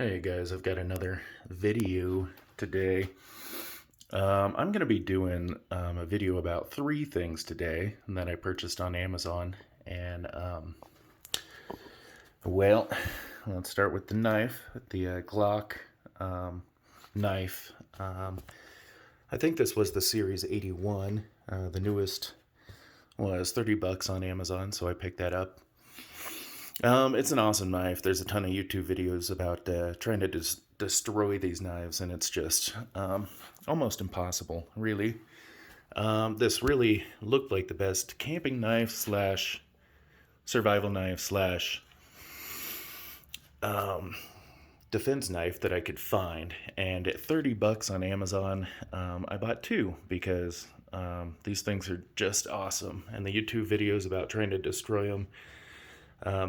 Hey guys, I've got another video today. I'm going to be doing a video about three things today that I purchased on Amazon. And, well, let's start with the knife, the Glock knife. I think this was the Series 81. The newest was 30 bucks on Amazon, so I picked that up. It's an awesome knife. There's a ton of YouTube videos about trying to destroy these knives, and it's just almost impossible, really. This really looked like the best camping knife slash survival knife slash defense knife that I could find. And at 30 bucks on Amazon, I bought two because these things are just awesome. And the YouTube videos about trying to destroy them,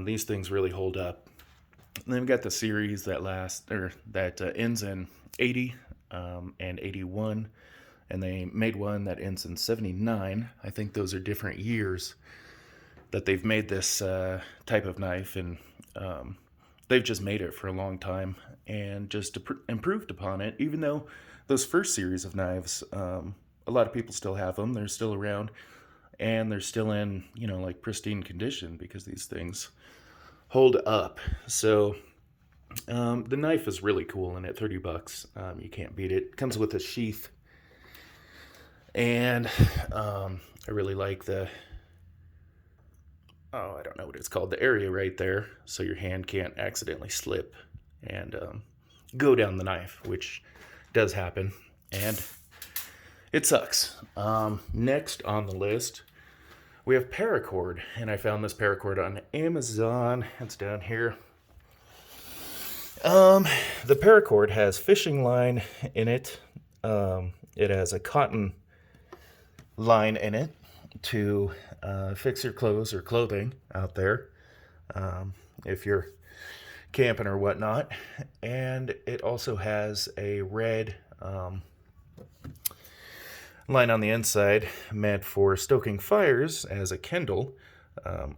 these things really hold up. And they've got the series that ends in 80 and 81, and they made one that ends in 79. I think those are different years that they've made this type of knife, and they've just made it for a long time and just improved upon it. Even though those first series of knives, a lot of people still have them. They're still around. And they're still in, like pristine condition because these things hold up. So the knife is really cool, and at 30 bucks, you can't beat it. It comes with a sheath, and I really like I don't know what it's called, the area right there, so your hand can't accidentally slip and go down the knife, which does happen, and it sucks. Next on the list, we have Paracord, and I found this Paracord on Amazon. It's down here. The Paracord has fishing line in it. It has a cotton line in it to fix your clothes or clothing out there if you're camping or whatnot. And it also has a red line on the inside meant for stoking fires as a Kindle.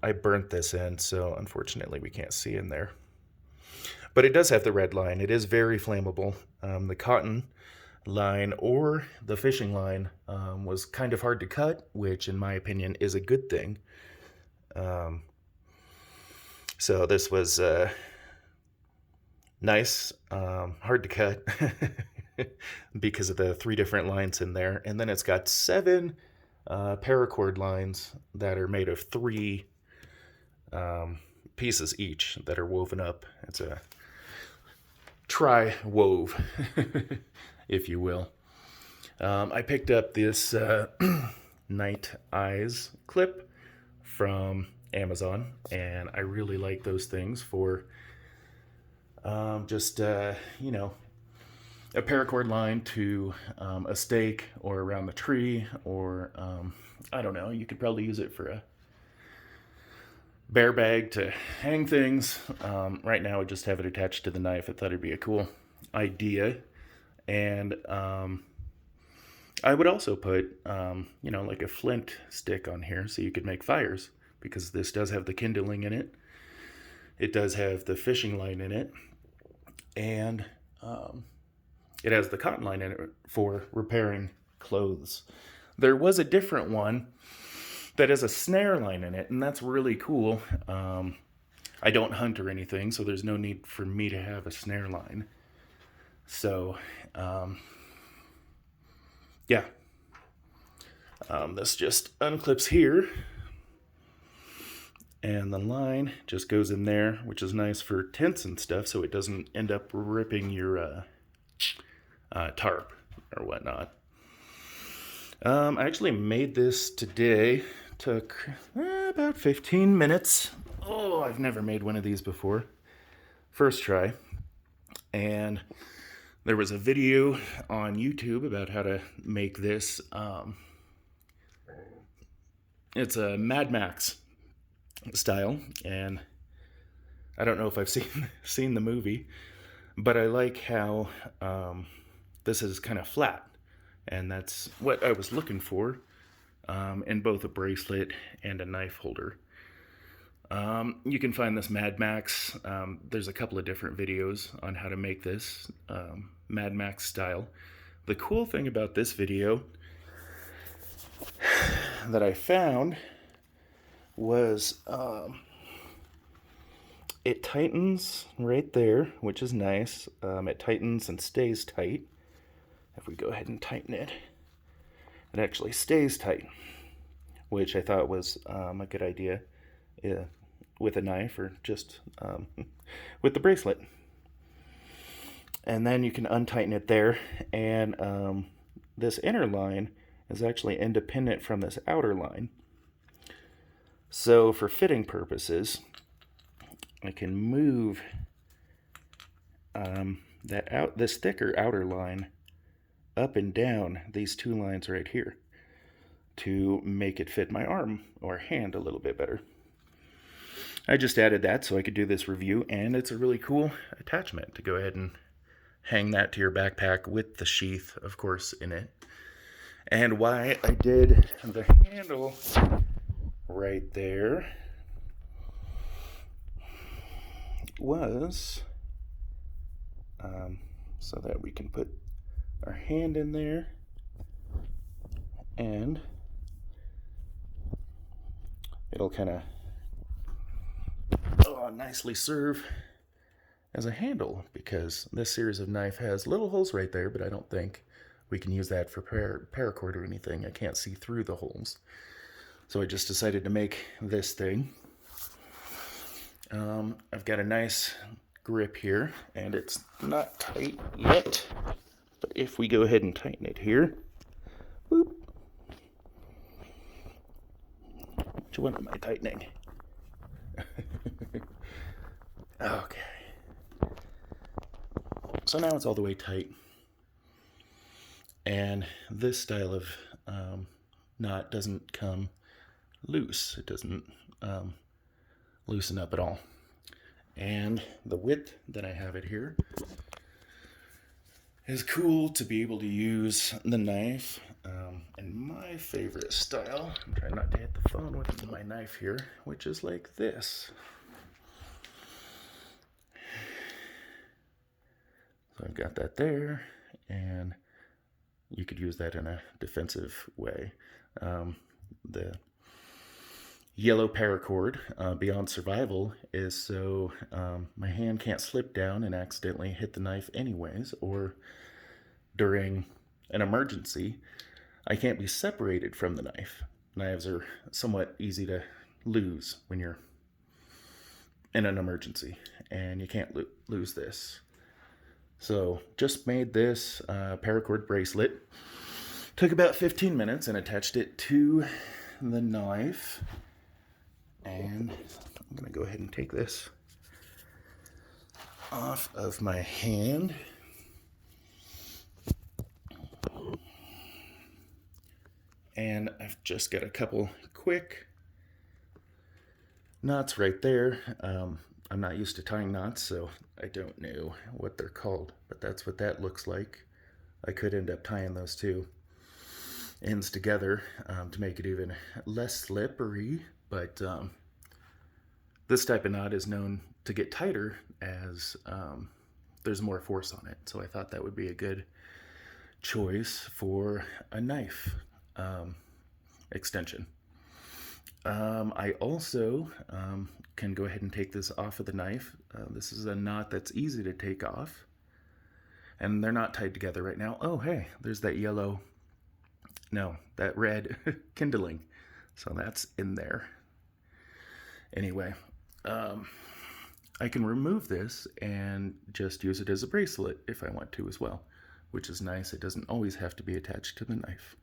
I burnt this in, so unfortunately we can't see in there. But it does have the red line. It is very flammable. The cotton line or the fishing line was kind of hard to cut, which in my opinion is a good thing. So this was nice, hard to cut because of the three different lines in there. And then it's got 7 paracord lines that are made of 3 pieces each that are woven up. It's a tri-wove, if you will. I picked up this Night Eyes clip from Amazon, and I really like those things for a paracord line to a stake or around the tree, or I don't know, you could probably use it for a bear bag to hang things. Right now I just have it attached to the knife. I thought it'd be a cool idea. And I would also put like a flint stick on here so you could make fires, because this does have the kindling in it. It does have the fishing line in it, and it has the cotton line in it for repairing clothes. There was a different one that has a snare line in it, and that's really cool. I don't hunt or anything, so there's no need for me to have a snare line. So, yeah. This just unclips here, and the line just goes in there, which is nice for tents and stuff, so it doesn't end up ripping your tarp or whatnot. I actually made this today. Took about 15 minutes. Oh, I've never made one of these before. First try. And there was a video on YouTube about how to make this. It's a Mad Max style, and I don't know if I've seen the movie, but I like how this is kind of flat, and that's what I was looking for in both a bracelet and a knife holder. You can find this Mad Max. There's a couple of different videos on how to make this Mad Max style. The cool thing about this video that I found was it tightens right there, which is nice. It tightens and stays tight. If we go ahead and tighten it, it actually stays tight, which I thought was a good idea with a knife or just with the bracelet. And then you can untighten it there, and this inner line is actually independent from this outer line. So for fitting purposes, I can move this thicker outer line up and down these two lines right here to make it fit my arm or hand a little bit better. I just added that so I could do this review, and it's a really cool attachment to go ahead and hang that to your backpack with the sheath, of course, in it. And why I did the handle right there was so that we can put our hand in there and it'll kind of nicely serve as a handle, because this series of knife has little holes right there, but I don't think we can use that for paracord or anything. I can't see through the holes. So I just decided to make this thing. I've got a nice grip here, and it's not tight yet. But if we go ahead and tighten it here, whoop. Which one am I tightening? Okay. So now it's all the way tight. And this style of knot doesn't come loose. It doesn't loosen up at all. And the width that I have it here is cool to be able to use the knife in my favorite style. I'm trying not to hit the phone with my knife here, which is like this. So I've got that there, and you could use that in a defensive way. The yellow paracord, Beyond Survival, is so my hand can't slip down and accidentally hit the knife anyways, or during an emergency, I can't be separated from the knife. Knives are somewhat easy to lose when you're in an emergency, and you can't lose this. So just made this paracord bracelet. Took about 15 minutes and attached it to the knife. And I'm going to go ahead and take this off of my hand. And I've just got a couple quick knots right there. I'm not used to tying knots, so I don't know what they're called, but that's what that looks like. I could end up tying those two ends together to make it even less slippery, but this type of knot is known to get tighter as there's more force on it. So I thought that would be a good choice for a knife extension. I also can go ahead and take this off of the knife. This is a knot that's easy to take off, and they're not tied together right now. Oh, hey, there's that that red kindling. So that's in there. Anyway, I can remove this and just use it as a bracelet if I want to as well, which is nice. It doesn't always have to be attached to the knife.